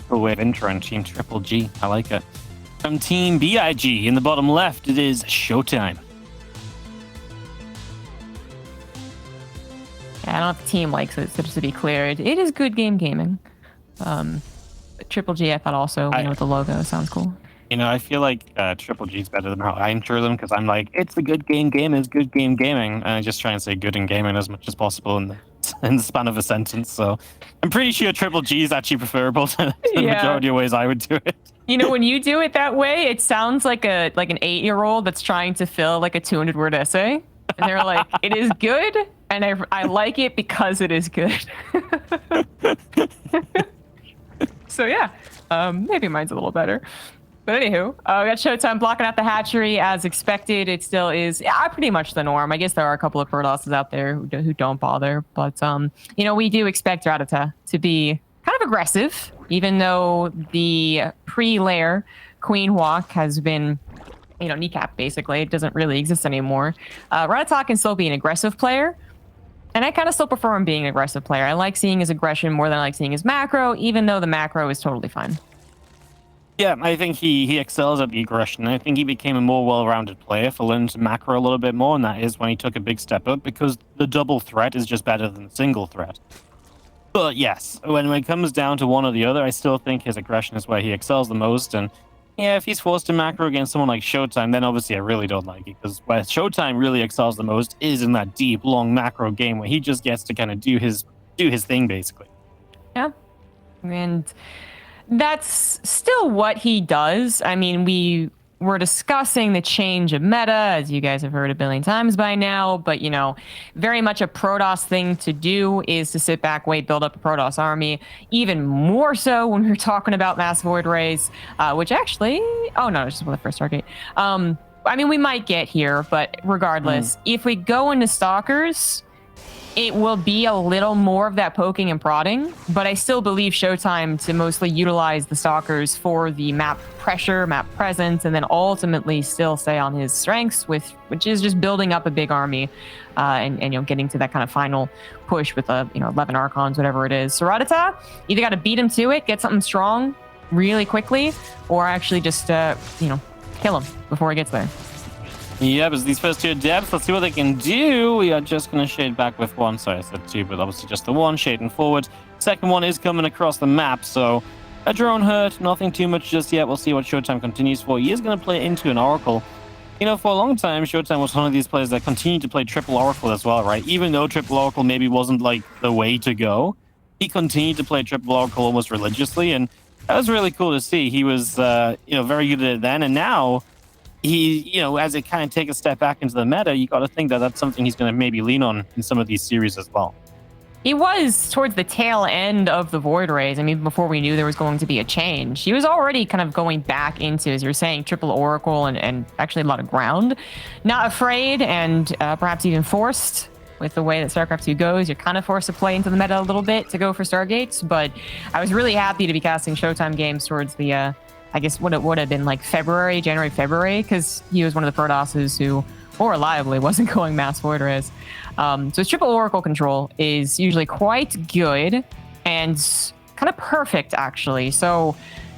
Cool way of intro and Team Triple G. I like it. From Team BIG in the bottom left, it is ShoWTimE. Yeah, I don't know if the team likes it, so just to be clear, it is good game gaming. Triple G, I thought also, with the logo, sounds cool. I feel like Triple G is better than how I intro them, because I'm like, it's a good game gaming, it's good game gaming. And I just try and say good in gaming as much as possible in the span of a sentence. So I'm pretty sure Triple G is actually preferable to the majority of ways I would do it. When you do it that way, it sounds like an 8-year-old that's trying to fill like a 200-word essay. And they're like, it is good, and I like it because it is good. So yeah, maybe mine's a little better. But anywho, we got ShoWTimE blocking out the hatchery as expected. It still is pretty much the norm. I guess there are a couple of Protosses out there who don't bother. But, we do expect Rattata to be kind of aggressive, even though the pre-lair Queen Walk has been, kneecapped, basically. It doesn't really exist anymore. Rattata can still be an aggressive player. And I kind of still prefer him being an aggressive player. I like seeing his aggression more than I like seeing his macro, even though the macro is totally fine. Yeah, I think he excels at the aggression. I think he became a more well-rounded player for learning to macro a little bit more, and that is when he took a big step up, because the double threat is just better than the single threat. But yes, when it comes down to one or the other, I still think his aggression is where he excels the most. And yeah, if he's forced to macro against someone like ShoWTimE, then obviously I really don't like it, because where ShoWTimE really excels the most is in that deep, long macro game where he just gets to kind of do his thing, basically. Yeah, and that's still what he does. I mean, we were discussing the change of meta, as you guys have heard a billion times by now, but, very much a Protoss thing to do is to sit back, wait, build up a Protoss army, even more so when we're talking about Mass Void Rays, which actually, oh no, it's just the first target. I mean, we might get here, but regardless, if we go into Stalkers, it will be a little more of that poking and prodding, but I still believe ShoWTimE to mostly utilize the Stalkers for the map pressure, map presence, and then ultimately still stay on his strengths, which is just building up a big army, and getting to that kind of final push with 11 Archons, whatever it is. So Rattata, either got to beat him to it, get something strong really quickly, or actually just kill him before he gets there. Yeah, but these first two adepts, let's see what they can do. We are just going to shade back with one. Sorry, I said two, but obviously just the one, shading forward. Second one is coming across the map, so a drone hurt, nothing too much just yet. We'll see what ShoWTimE continues for. He is going to play into an Oracle. For a long time, ShoWTimE was one of these players that continued to play triple Oracle as well, right? Even though triple Oracle maybe wasn't like the way to go, he continued to play triple Oracle almost religiously, and that was really cool to see. He was, very good at it then, and now he, as it kind of take a step back into the meta, you got to think that that's something he's going to maybe lean on in some of these series as well. He was towards the tail end of the Void Rays. I mean, before we knew there was going to be a change, he was already kind of going back into, as you're saying, triple Oracle and actually a lot of ground. Not afraid and perhaps even forced with the way that StarCraft 2 goes. You're kind of forced to play into the meta a little bit to go for Stargates, but I was really happy to be casting ShoWTimE games towards the I guess what it would have been like January, February, because he was one of the Protosses who, more reliably, wasn't going Mass Void Rays. So his triple Oracle control is usually quite good and kind of perfect, actually. So,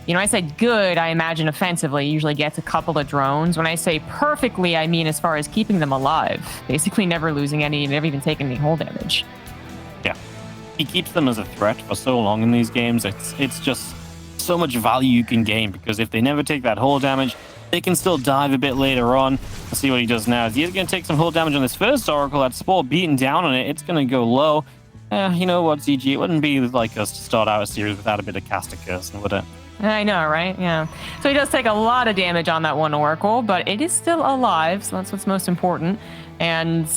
I said good, I imagine offensively, usually gets a couple of drones. When I say perfectly, I mean as far as keeping them alive, basically never losing any, never even taking any hull damage. Yeah, he keeps them as a threat for so long in these games. It's just so much value you can gain, because if they never take that hull damage, they can still dive a bit later on. Let's see what he does now. He's going to take some hull damage on this first Oracle. That Spore beating down on it. It's going to go low. You know what, ZG? It wouldn't be like us to start out a series without a bit of caster cursing, would it? I know, right? Yeah. So he does take a lot of damage on that one Oracle, but it is still alive, so that's what's most important. And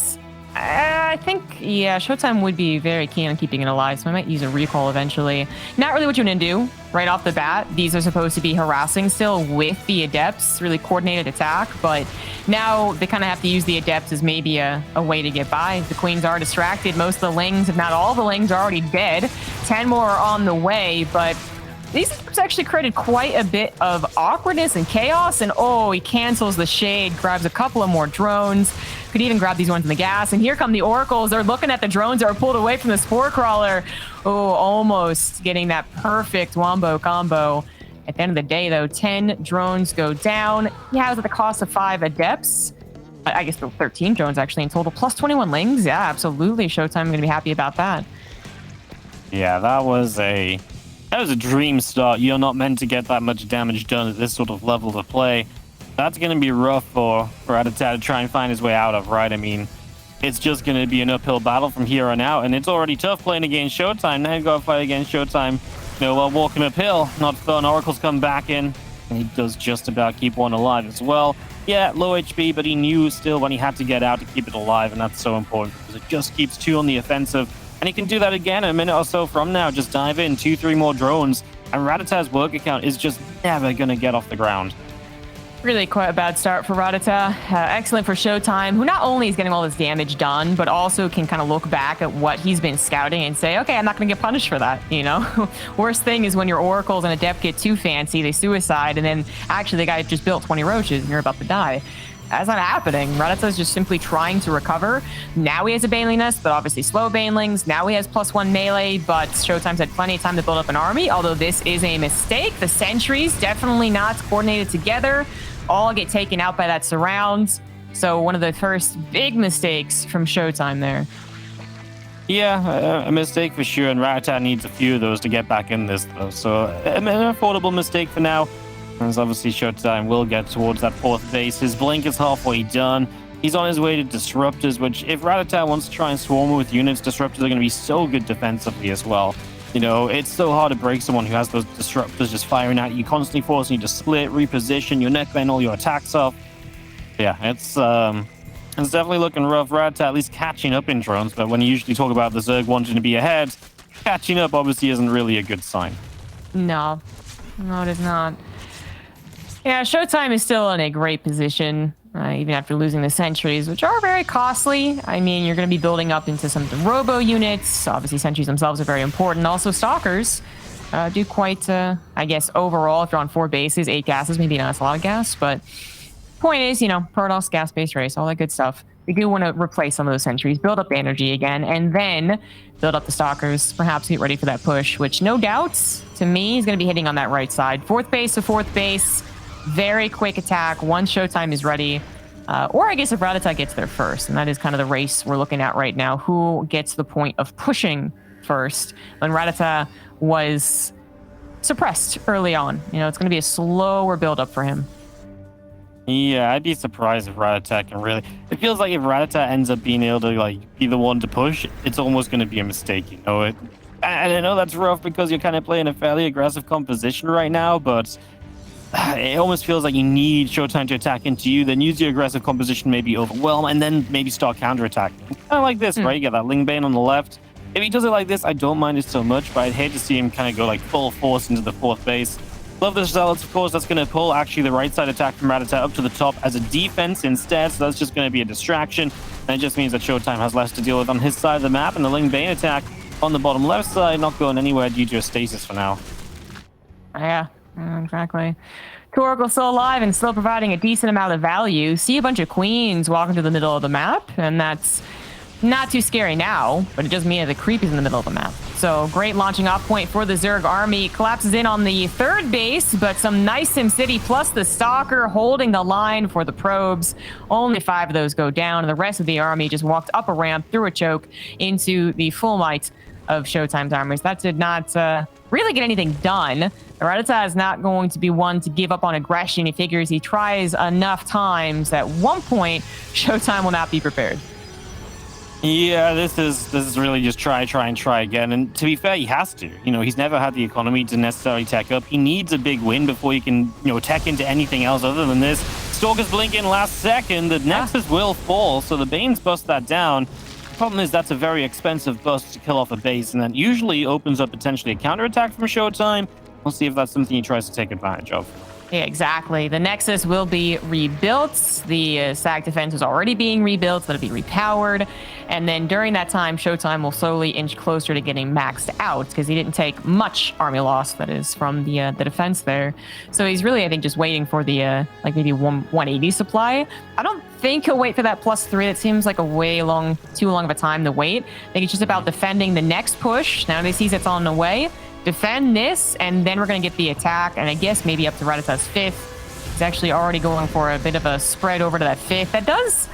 I think, ShoWTimE would be very keen on keeping it alive, so I might use a recall eventually. Not really what you want to do right off the bat. These are supposed to be harassing still with the Adepts, really coordinated attack, but now they kind of have to use the Adepts as maybe a way to get by. The Queens are distracted. Most of the Lings, if not all the Lings, are already dead. 10 more are on the way, but these steps actually created quite a bit of awkwardness and chaos. And oh, he cancels the shade, grabs a couple of more drones. Could even grab these ones in the gas. And here come the oracles. They're looking at the drones that are pulled away from the spore crawler. Oh, almost getting that perfect wombo combo. At the end of the day, though, 10 drones go down. He has at the cost of 5 adepts. I guess 13 drones actually in total, plus 21 lings. Yeah, absolutely. ShoWTimE going to be happy about that. Yeah, that was a dream start. You're not meant to get that much damage done at this sort of level of play. That's going to be rough for Rattata to try and find his way out of, right? I mean, it's just going to be an uphill battle from here on out, and it's already tough playing against ShoWTimE. Now you got to fight against ShoWTimE, you know, while walking uphill. Not fun. Oracles come back in, and he does just about keep one alive as well. Yeah, low HP, but he knew still when he had to get out to keep it alive, and that's so important because it just keeps 2 on the offensive. And he can do that again in a minute or so from now. Just dive in, 2-3 more drones, and Rattata's work account is just never going to get off the ground. Really quite a bad start for Rattata. Excellent for ShoWTimE, who not only is getting all this damage done, but also can kind of look back at what he's been scouting and say, okay, I'm not going to get punished for that, you know? Worst thing is when your oracles and adept get too fancy, they suicide, and then actually the guy just built 20 roaches and you're about to die. That's not happening. Rattata's just simply trying to recover. Now he has a Baneling Nest, but obviously slow Banelings. Now he has +1 melee, but ShoWTimE's had plenty of time to build up an army, although this is a mistake. The sentries definitely not coordinated together. All get taken out by that surround. So one of the first big mistakes from ShoWTimE there. Yeah, a mistake for sure, and Rattata needs a few of those to get back in this, though. So an affordable mistake for now. As obviously ShoWTimE will get towards that 4th base. His blink is halfway done. He's on his way to disruptors, which if Rattata wants to try and swarm with units, disruptors are going to be so good defensively as well. You know, it's so hard to break someone who has those disruptors just firing at you, constantly forcing you to split, reposition, your neckbend all your attacks off. Yeah, it's definitely looking rough. Rattata at least catching up in drones, but when you usually talk about the Zerg wanting to be ahead, catching up obviously isn't really a good sign. No, it is not. Yeah, ShoWTimE is still in a great position, even after losing the sentries, which are very costly. I mean, you're going to be building up into some robo units. Obviously, sentries themselves are very important. Also, stalkers do quite, I guess, overall, if you're on 4 bases, 8 gases, maybe not a lot of gas, but point is, you know, Protoss, gas-based race, all that good stuff. We do want to replace some of those sentries, build up the energy again, and then build up the stalkers, perhaps get ready for that push, which no doubt, to me, is going to be hitting on that right side. 4th base to 4th base. Very quick attack once ShoWTimE is ready. Or I guess if Rattata gets there first, and that is kind of the race we're looking at right now. Who gets the point of pushing first when Rattata was suppressed early on? You know, it's going to be a slower build-up for him. Yeah, I'd be surprised if Rattata can really... It feels like if Rattata ends up being able to, like, be the one to push, it's almost going to be a mistake, you know? And I know that's rough because you're kind of playing a fairly aggressive composition right now, but... It almost feels like you need ShoWTimE to attack into you, then use your aggressive composition, maybe overwhelm, and then maybe start counterattacking. Kind of like this, right? You get that Lingbane on the left. If he does it like this, I don't mind it so much, but I'd hate to see him kind of go like full force into the 4th base. Love the Zealots, of course. That's going to pull actually the right side attack from Rattata up to the top as a defense instead, so that's just going to be a distraction. And it just means that ShoWTimE has less to deal with on his side of the map, and the Lingbane attack on the bottom left side not going anywhere due to a stasis for now. Yeah. Exactly. 2 Oracles still alive and still providing a decent amount of value. See a bunch of queens walking to the middle of the map, and that's not too scary now, but it does mean that the creep is in the middle of the map. So great launching off point for the Zerg army. Collapses in on the 3rd base, but some nice SimCity plus the Stalker holding the line for the probes. Only 5 of those go down, and the rest of the army just walked up a ramp through a choke into the full might of ShoWTimE's armies. That did not really get anything done. Rattata is not going to be one to give up on aggression. He figures he tries enough times at one point, ShoWTimE will not be prepared. Yeah, this is really just try again. And to be fair, he has to. You know, he's never had the economy to necessarily tech up. He needs a big win before he can, you know, tech into anything else other than this. Stalker's blinking last second. The Nexus will fall, so the Banes bust that down. The problem is that's a very expensive bust to kill off a base, and that usually opens up potentially a counterattack from ShoWTimE. We'll see if that's something he tries to take advantage of. Yeah, exactly. The Nexus will be rebuilt. The SAG defense is already being rebuilt, so it'll be repowered. And then during that time, ShoWTimE will slowly inch closer to getting maxed out because he didn't take much army loss, that is, from the defense there. So he's really, I think, just waiting for the, like, maybe 180 supply. I don't think he'll wait for that +3. That seems like a too long of a time to wait. I think it's just about defending the next push. Now that he sees it's on the way. Defend this, and then we're going to get the attack, and I guess maybe up to Rattata's 5th. He's actually already going for a bit of a spread over to that 5th. That does...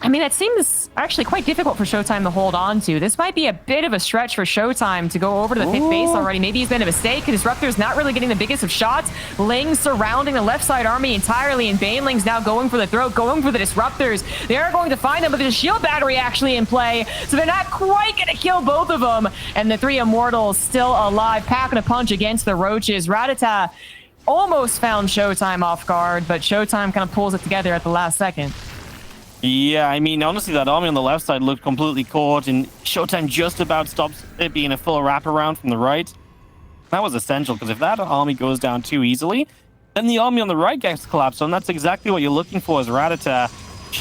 I mean, that seems actually quite difficult for ShoWTimE to hold on to. This might be a bit of a stretch for ShoWTimE to go over to the 5th base already. Maybe he's made a mistake. Disruptor's not really getting the biggest of shots. Lings surrounding the left side army entirely, and Banelings now going for the throat, going for the Disruptors. They are going to find them, but there's a shield battery actually in play, so they're not quite going to kill both of them. And the 3 Immortals still alive, packing a punch against the Roaches. Rattata almost found ShoWTimE off guard, but ShoWTimE kind of pulls it together at the last second. Yeah, I mean, honestly, that army on the left side looked completely caught, and ShoWTimE just about stops it being a full wraparound from the right. That was essential, because if that army goes down too easily, then the army on the right gets collapsed, and that's exactly what you're looking for as Rattata.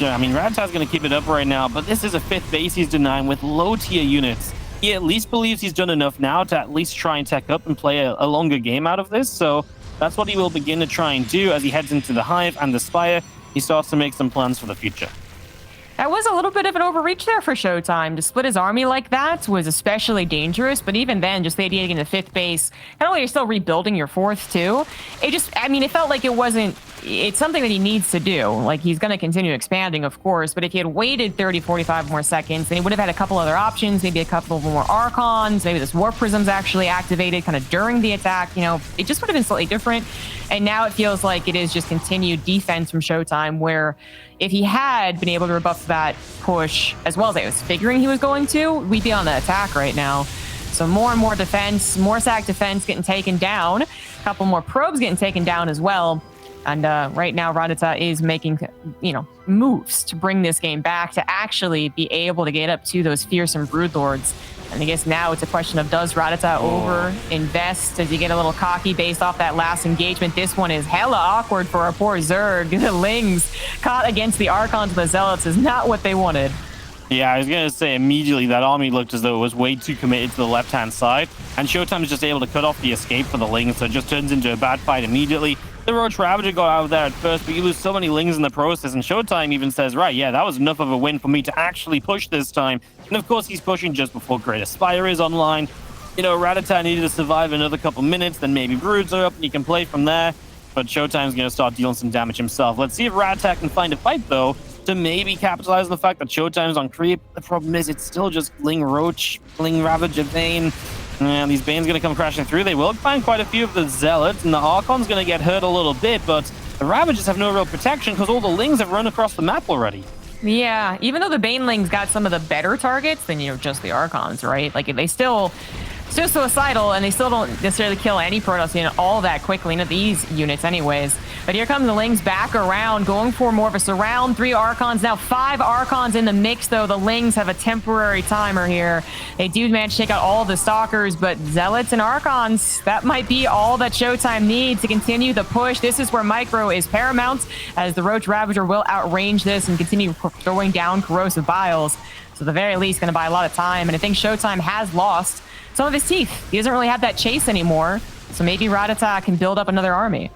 I mean, Rattata's going to keep it up right now, but this is a 5th base he's denying with low-tier units. He at least believes he's done enough now to at least try and tech up and play a longer game out of this, so that's what he will begin to try and do as he heads into the Hive and the Spire. He starts to make some plans for the future. That was a little bit of an overreach there for ShoWTimE. To split his army like that was especially dangerous, but even then, just the idea of getting the 5th base, not only you're still rebuilding your 4th too, it just, I mean, it felt like it's something that he needs to do. Like, he's going to continue expanding, of course, but if he had waited 30, 45 more seconds, then he would have had a couple other options, maybe a couple of more Archons, maybe this Warp Prism's actually activated kind of during the attack, you know, it just would have been slightly different. And now it feels like it is just continued defense from ShoWTimE, where if he had been able to rebuff that push as well as I was figuring he was going to, we'd be on the attack right now. So more and more defense, more SAC defense getting taken down, a couple more probes getting taken down as well. And right now, Rattata is making, you know, moves to bring this game back to actually be able to get up to those fearsome Broodlords. And I guess now it's a question of, does Rattata over-invest? Does he get a little cocky based off that last engagement? This one is hella awkward for our poor Zerg. The Lings caught against the Archons and the Zealots is not what they wanted. Yeah, I was going to say immediately that army looked as though it was way too committed to the left-hand side, and ShoWTimE is just able to cut off the escape for the Lings, so it just turns into a bad fight immediately. The Roach Ravager got out of there at first, but you lose so many Lings in the process, and ShoWTimE even says, right, yeah, that was enough of a win for me to actually push this time. And of course, he's pushing just before Greater Spire is online. You know, Rattata needed to survive another couple minutes, then maybe Broods are up, and you can play from there. But ShoWTime's going to start dealing some damage himself. Let's see if Rattata can find a fight, though, to maybe capitalize on the fact that ShoWTime's on creep. The problem is it's still just Ling Roach, Ling Ravager Bane. And these Bane's going to come crashing through. They will find quite a few of the Zealots, and the Archon's going to get hurt a little bit, but the Ravagers have no real protection because all the Lings have run across the map already. Yeah, even though the Banelings got some of the better targets than, you know, just the Archons, right? Like, they still suicidal, and they still don't necessarily kill any Protoss unit all that quickly, not these units anyways. But here comes the Lings back around, going for more of a surround. 3 Archons, now 5 Archons in the mix, though. The Lings have a temporary timer here. They do manage to take out all the Stalkers, but Zealots and Archons, that might be all that ShoWTimE needs to continue the push. This is where Micro is paramount, as the Roach Ravager will outrange this and continue throwing down Corrosive Biles. So at the very least, going to buy a lot of time, and I think ShoWTimE has lost some of his teeth. He doesn't really have that chase anymore, so maybe Rattata can build up another army.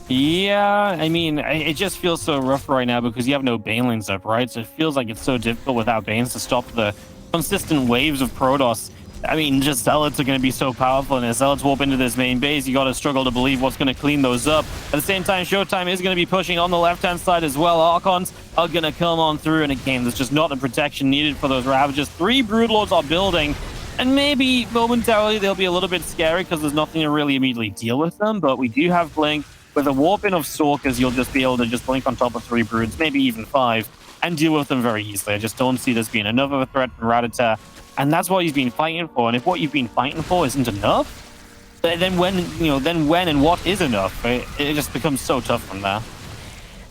Yeah, I mean, it just feels so rough right now because you have no Banelings up, right? So it feels like it's so difficult without Banes to stop the consistent waves of Protoss. I mean, just Zealots are going to be so powerful, and as Zealots warp into this main base, you got to struggle to believe what's going to clean those up. At the same time, ShoWTimE is going to be pushing on the left-hand side as well. Archons are going to come on through, and again, there's just not the protection needed for those Ravagers. 3 Broodlords are building, and maybe momentarily they'll be a little bit scary because there's nothing to really immediately deal with them, but we do have Blink. With a warp-in of Stalkers, you'll just be able to just blink on top of 3 Broods, maybe even 5, and deal with them very easily. I just don't see this being enough of a threat from Rattata, and that's what he's been fighting for. And if what you've been fighting for isn't enough, then when and what is enough? It just becomes so tough from there.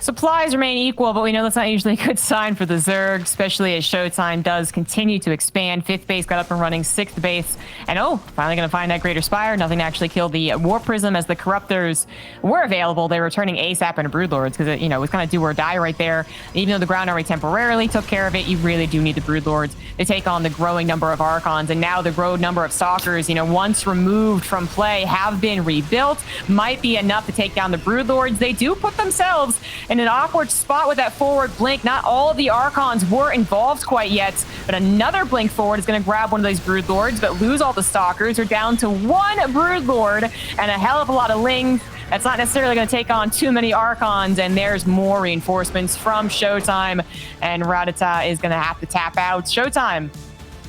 Supplies remain equal, but we know that's not usually a good sign for the Zerg, especially as ShoWTimE does continue to expand. 5th base got up and running, 6th base, and finally going to find that Greater Spire. Nothing to actually kill the Warp Prism as the Corruptors were available. They were turning ASAP into Broodlords because it, was kind of do or die right there. Even though the Ground Army temporarily took care of it, you really do need the Broodlords to take on the growing number of Archons, and now the growing number of Stalkers, once removed from play, have been rebuilt. Might be enough to take down the Broodlords. They do put themselves in an awkward spot with that forward blink. Not all of the Archons were involved quite yet, but another blink forward is going to grab one of those Broodlords, but lose all the Stalkers. They're down to 1 Broodlord and a hell of a lot of Lings. That's not necessarily going to take on too many Archons, and there's more reinforcements from ShoWTimE, and Rattata is going to have to tap out. ShoWTimE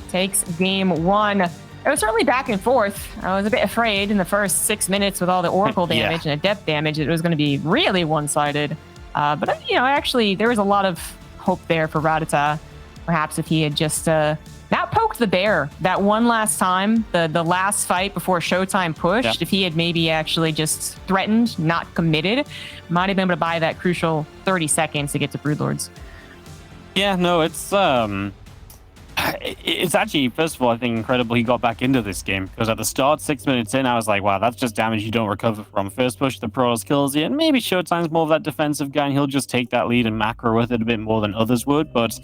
takes game 1. It was certainly back and forth. I was a bit afraid in the first 6 minutes with all the Oracle damage and Adept damage, it was going to be really one-sided. But, actually, there was a lot of hope there for Rattata. Perhaps if he had just not poked the bear that one last time, the last fight before ShoWTimE pushed, if he had maybe actually just threatened, not committed, might have been able to buy that crucial 30 seconds to get to Broodlords. Yeah, no, it's actually, first of all, I think incredible he got back into this game, because at the start, 6 minutes in, I was like, wow, that's just damage you don't recover from. First push, the Protoss kills you, and maybe ShoWTimE's more of that defensive guy, and he'll just take that lead and macro with it a bit more than others would. But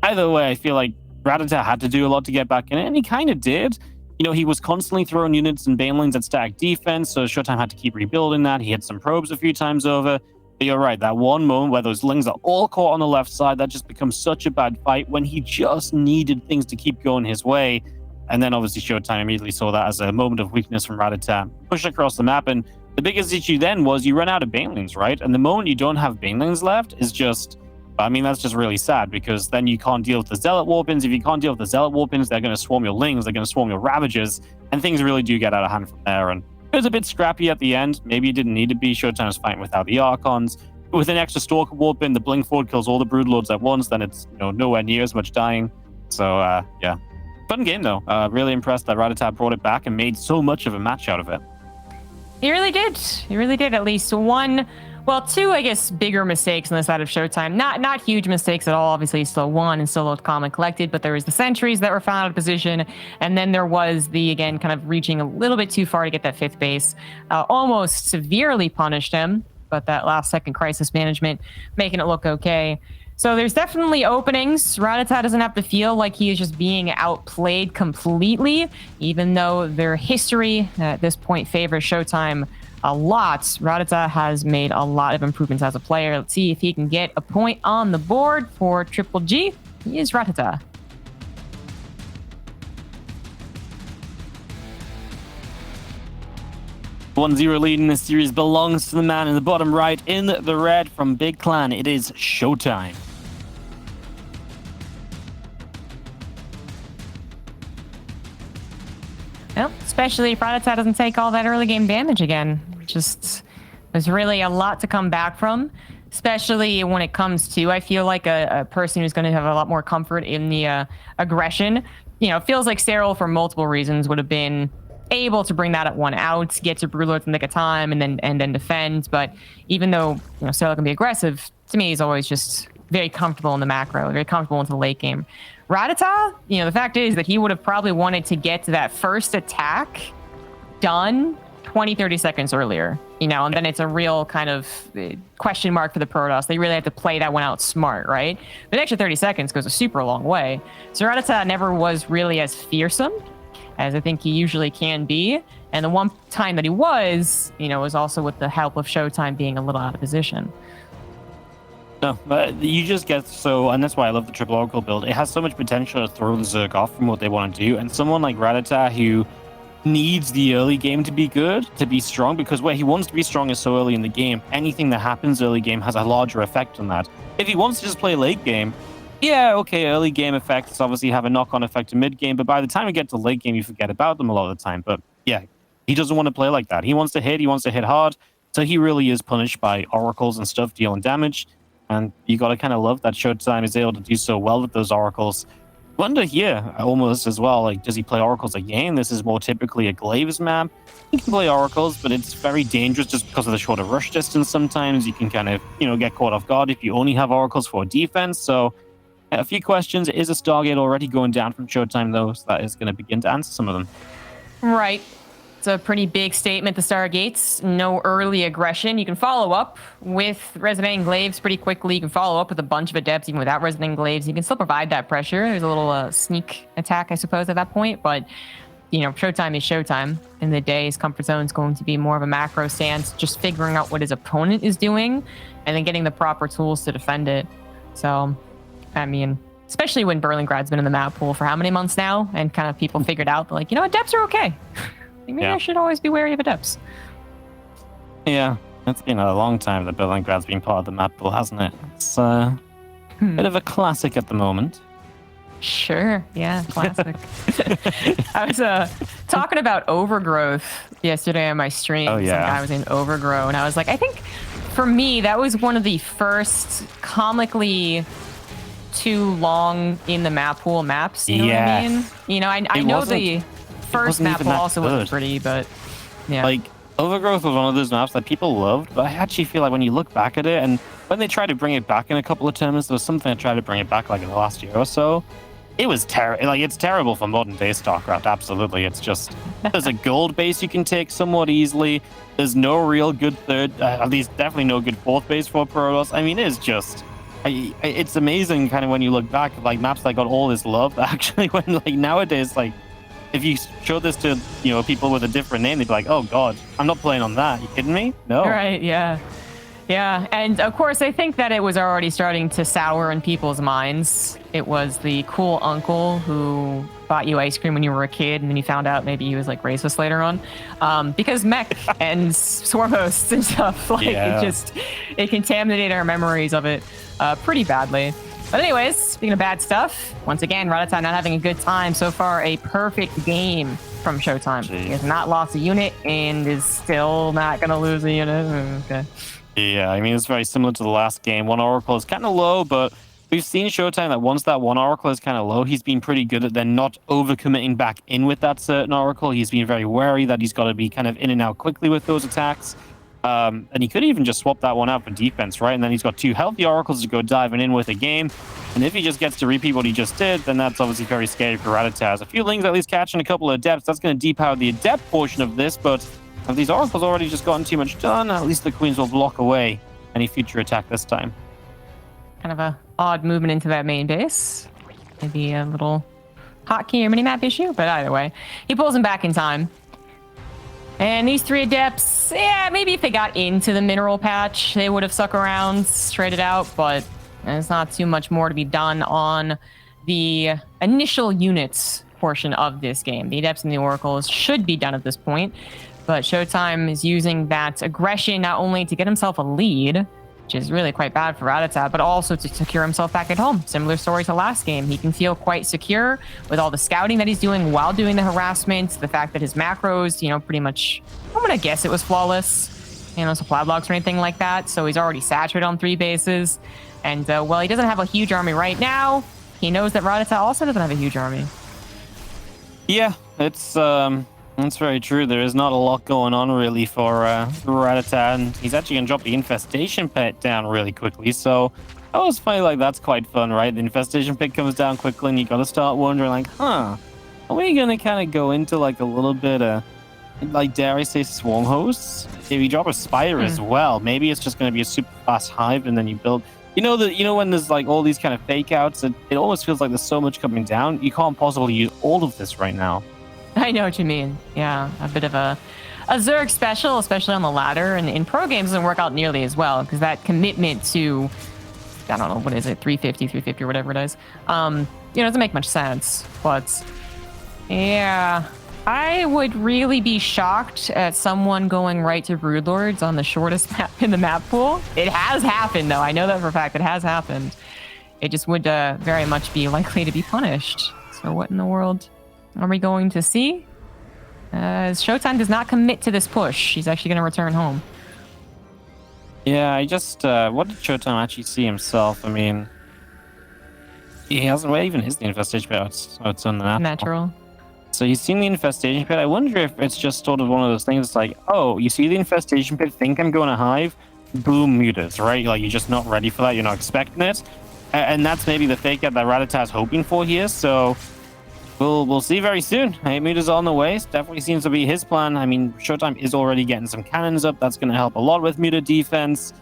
either way, I feel like Rattata had to do a lot to get back in it, and he kind of did. He was constantly throwing units and banelings at stack defense, so ShoWTimE had to keep rebuilding that. He hit some probes a few times over. But you're right, that one moment where those Lings are all caught on the left side, that just becomes such a bad fight when he just needed things to keep going his way. And then obviously ShoWTimE immediately saw that as a moment of weakness from Rattata, pushed across the map. And the biggest issue then was you run out of banelings, right? And the moment you don't have banelings left is just, that's just really sad, because then you can't deal with the Zealot Warpins. If you can't deal with the Zealot Warpins, they're going to swarm your Lings, they're going to swarm your Ravagers, and things really do get out of hand from there. And it was a bit scrappy at the end. Maybe it didn't need to be. ShoWTimE was fighting without the Archons. With an extra Stalker Warpin, the Blink forward kills all the Broodlords at once, then it's nowhere near as much dying. So, yeah. Fun game, though. Really impressed that Rattata brought it back and made so much of a match out of it. He really did. He really did. At least 2, I guess, bigger mistakes on the side of ShoWTimE. Not huge mistakes at all. Obviously, he still won and still looked calm and collected, but there was the sentries that were found out of position, and then there was the, again, kind of reaching a little bit too far to get that 5th base. Almost severely punished him, but that last second crisis management making it look okay. So there's definitely openings. Rattata doesn't have to feel like he is just being outplayed completely, even though their history at this point favors ShoWTimE a lot. Rattata has made a lot of improvements as a player. Let's see if he can get a point on the board for Triple G. He is Rattata. One 0 lead in this series belongs to the man in the bottom right in the red from Big Clan. It is ShoWTimE. Well, especially if Rattata doesn't take all that early game damage again. Just there's really a lot to come back from, especially when it comes to, I feel like a person who's going to have a lot more comfort in the aggression. Feels like Cyril, for multiple reasons, would have been able to bring that at one out, get to Broodlords in the nick of time, and then defend. But even though Cyril can be aggressive, to me he's always just very comfortable in the macro, very comfortable into the late game. Rattata, the fact is that he would have probably wanted to get to that first attack done 20-30 seconds earlier, and then it's a real kind of question mark for the Protoss. They really have to play that one out smart, right? But an extra 30 seconds goes a super long way. So Rattata never was really as fearsome as I think he usually can be. And the one time that he was also with the help of ShoWTimE being a little out of position. No, but you just get so, and that's why I love the triple Oracle build. It has so much potential to throw the Zerg off from what they want to do. And someone like Rattata, who needs the early game to be good, to be strong, because where he wants to be strong is so early in the game. Anything that happens early game has a larger effect on that. If he wants to just play late game, yeah, okay, early game effects obviously have a knock-on effect to mid game, but by the time you get to late game, you forget about them a lot of the time. But yeah, he doesn't want to play like that. He wants to hit hard, so he really is punished by oracles and stuff dealing damage. And you got to kind of love that ShoWTimE is able to do so well with those oracles. Wonder here almost as well. Like, does he play oracles again? This is more typically a glaives map. He can play oracles, but it's very dangerous just because of the shorter rush distance. Sometimes you can kind of, get caught off guard if you only have oracles for defense. So a few questions. Is a Stargate already going down from ShoWTimE though? So that is going to begin to answer some of them. Right. It's a pretty big statement, the Stargates. No early aggression. You can follow up with Resonating Glaives pretty quickly. You can follow up with a bunch of Adepts even without Resonating Glaives. You can still provide that pressure. There's a little sneak attack, I suppose, at that point. But, ShoWTimE is ShoWTimE. In the day, his comfort zone is going to be more of a macro stance, just figuring out what his opponent is doing and then getting the proper tools to defend it. So, I mean, especially when Berlingrad's been in the map pool for how many months now, and kind of people figured out, like, Adepts are okay. Maybe I should always be wary of Adepts. Yeah, it's been a long time that Berlingrad's been part of the map pool, hasn't it? It's a bit of a classic at the moment. Sure, yeah, classic. I was talking about Overgrowth yesterday on my stream. Oh, yeah. Some guy was in Overgrow, and I was like, I think for me, that was one of the first comically too long in the map pool maps. You know what I mean? I know the first map pool also wasn't pretty, but yeah. Like, Overgrowth was one of those maps that people loved, but I actually feel like when you look back at it, and when they tried to bring it back in a couple of tournaments, there was something that tried to bring it back like in the last year or so. It was terrible. Like, it's terrible for modern day StarCraft, absolutely. It's just, there's a gold base you can take somewhat easily. There's no real good third, at least definitely no good fourth base for Protoss. I mean, it's just, it's amazing kind of when you look back at like maps that got all this love, actually, when like nowadays, like, if you show this to, people with a different name, they'd be like, oh God, I'm not playing on that. You kidding me? No. Right, yeah. Yeah, and of course, I think that it was already starting to sour in people's minds. It was the cool uncle who bought you ice cream when you were a kid, and then you found out maybe he was like racist later on. Because mech and swarm hosts and stuff, like it contaminated our memories of it pretty badly. But anyways, speaking of bad stuff, once again, Rattata not having a good time. So far, a perfect game from ShoWTimE. Jeez. He has not lost a unit and is still not going to lose a unit. Okay. Yeah, I mean, it's very similar to the last game. One Oracle is kind of low, but we've seen ShoWTimE that once that one Oracle is kind of low, he's been pretty good at then not overcommitting back in with that certain Oracle. He's been very wary that he's got to be kind of in and out quickly with those attacks. And he could even just swap that one out for defense, right? And then he's got two healthy Oracles to go diving in with a game. And if he just gets to repeat what he just did, then that's obviously very scary for Rattata. A few Lings at least catching a couple of Adepts. That's going to depower the Adept portion of this, but have these Oracles already just gotten too much done? At least the Queens will block away any future attack this time. Kind of a odd movement into that main base. Maybe a little hotkey or minimap issue, but either way, he pulls him back in time. And these three Adepts, yeah, maybe if they got into the mineral patch, they would have stuck around, traded out, but there's not too much more to be done on the initial units portion of this game. The Adepts and the Oracles should be done at this point, but ShoWTimE is using that aggression not only to get himself a lead, which is really quite bad for Rattata, but also to secure himself back at home. Similar story to last game. He can feel quite secure with all the scouting that he's doing while doing the harassment, the fact that his macros, pretty much, I'm going to guess it was flawless, supply blocks or anything like that. So he's already saturated on 3 bases. And while he doesn't have a huge army right now, he knows that Rattata also doesn't have a huge army. Yeah, it's very true. There is not a lot going on really for Rattata, and he's actually going to drop the Infestation Pit down really quickly. So I always find like that's quite fun, right? The Infestation Pit comes down quickly, and you got to start wondering like, are we going to kind of go into like a little bit of, like, dare I say, Swarm Hosts? If you drop a Spire as well, maybe it's just going to be a super fast hive, and then you build... when there's like all these kind of fake outs, it almost feels like there's so much coming down. You can't possibly use all of this right now. I know what you mean. Yeah, a bit of a Zerg special, especially on the ladder, and in pro games doesn't work out nearly as well because that commitment to, I don't know, what is it, 350 or whatever it is, doesn't make much sense. But yeah, I would really be shocked at someone going right to Broodlords on the shortest map in the map pool. It has happened, though. I know that for a fact. It has happened. It just would very much be likely to be punished. So what in the world are we going to see? ShoWTimE does not commit to this push. He's actually going to return home. Yeah, I just... what did ShoWTimE actually see himself? I mean... He hasn't even his the infestation pit. It's on the map. Natural. So he's seen the infestation pit. I wonder if it's just sort of one of those things. It's like, oh, you see the infestation pit, think I'm going to hive, boom, mutas, right? Like you're just not ready for that. You're not expecting it, and that's maybe the fake out that Rattata's hoping for here. So we'll see very soon. Hey, mutas on the way. Definitely seems to be his plan. I mean, ShoWTimE is already getting some cannons up. That's going to help a lot with muta defense.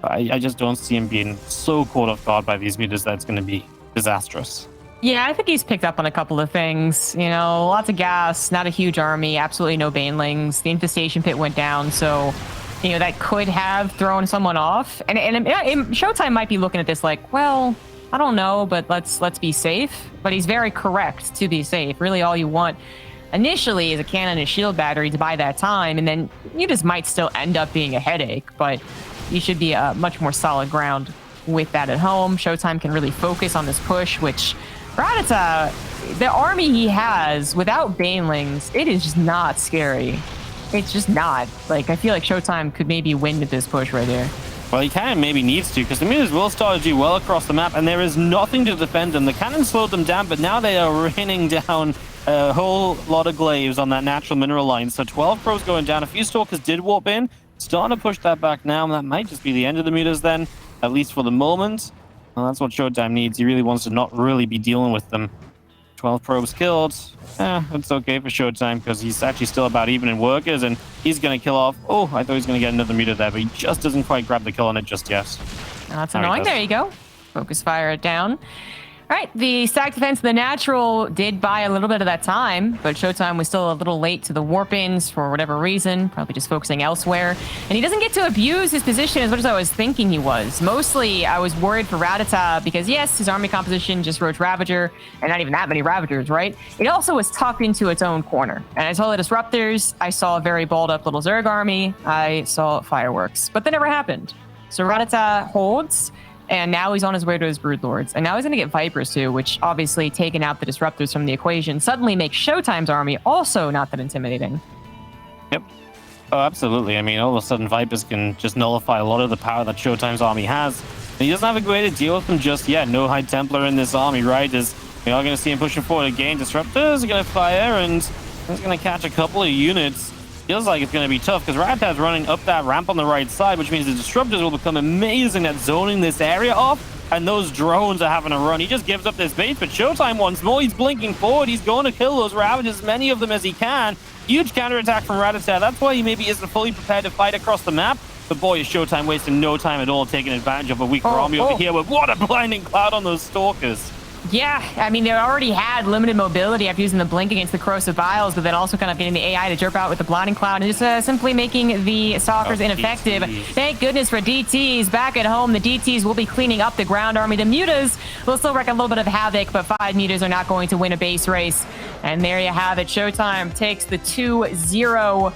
I just don't see him being so caught off guard by these mutas that it's going to be disastrous. Yeah, I think he's picked up on a couple of things. You know, lots of gas, not a huge army, absolutely no banelings. The infestation pit went down, so you know that could have thrown someone off. And ShoWTimE might be looking at this like, well, I don't know, but let's be safe. But he's very correct to be safe. Really, all you want initially is a cannon and a shield battery to buy that time, and then you just might still end up being a headache. But you should be much more solid ground with that at home. ShoWTimE can really focus on this push, which Rattata, the army he has without banelings, it is just not scary. It's just not. Like, I feel like ShoWTimE could maybe win with this push right here. Well, he kind of maybe needs to, because the mutas will start to do well across the map, and there is nothing to defend them. The cannon slowed them down, but now they are raining down a whole lot of glaives on that natural mineral line. So 12 pros going down. A few stalkers did warp in. Starting to push that back now, and that might just be the end of the mutas then, at least for the moment. Well, that's what ShoWTimE needs. He really wants to not really be dealing with them. 12 probes killed. It's okay for ShoWTimE because he's actually still about even in workers, and he's going to kill off. Oh, I thought he was going to get another muta there, but he just doesn't quite grab the kill on it just yet. That's annoying. There you go. Focus fire it down. All right, the stack defense, the natural did buy a little bit of that time, but ShoWTimE was still a little late to the warp-ins for whatever reason, probably just focusing elsewhere. And he doesn't get to abuse his position as much as I was thinking he was. Mostly, I was worried for Rattata because, yes, his army composition just Roach Ravager, and not even that many Ravagers, right? It also was tucked into its own corner. And I saw the Disruptors, I saw a very balled-up little Zerg army, I saw fireworks, but that never happened. So Rattata holds, and now he's on his way to his Broodlords. And now he's going to get Vipers too, which obviously taking out the Disruptors from the equation suddenly makes ShoWTimE's army also not that intimidating. Yep. Oh, absolutely. I mean, all of a sudden Vipers can just nullify a lot of the power that ShoWTimE's army has. And he doesn't have a way to deal with them just yet. No High Templar in this army, right? As we are going to see him pushing forward again. Disruptors are going to fire, and he's going to catch a couple of units. Feels like it's going to be tough because Rattata's running up that ramp on the right side, which means the Disruptors will become amazing at zoning this area off, and those drones are having a run. He just gives up this base, but ShoWTimE once more, he's blinking forward. He's going to kill those Ravagers, as many of them as he can. Huge counterattack from Rattata. That's why he maybe isn't fully prepared to fight across the map. But boy, is ShoWTimE wasting no time at all taking advantage of a weaker army over here with what a blinding cloud on those Stalkers. Yeah, I mean, they already had limited mobility after using the blink against the Corrosive Vials, but then also kind of getting the AI to jerk out with the Blinding Cloud and just simply making the Stalkers ineffective. DTs. Thank goodness for DTs. Back at home, the DTs will be cleaning up the ground army. The mutas will still wreak a little bit of havoc, but 5 mutas are not going to win a base race. And there you have it. ShoWTimE takes the 2-0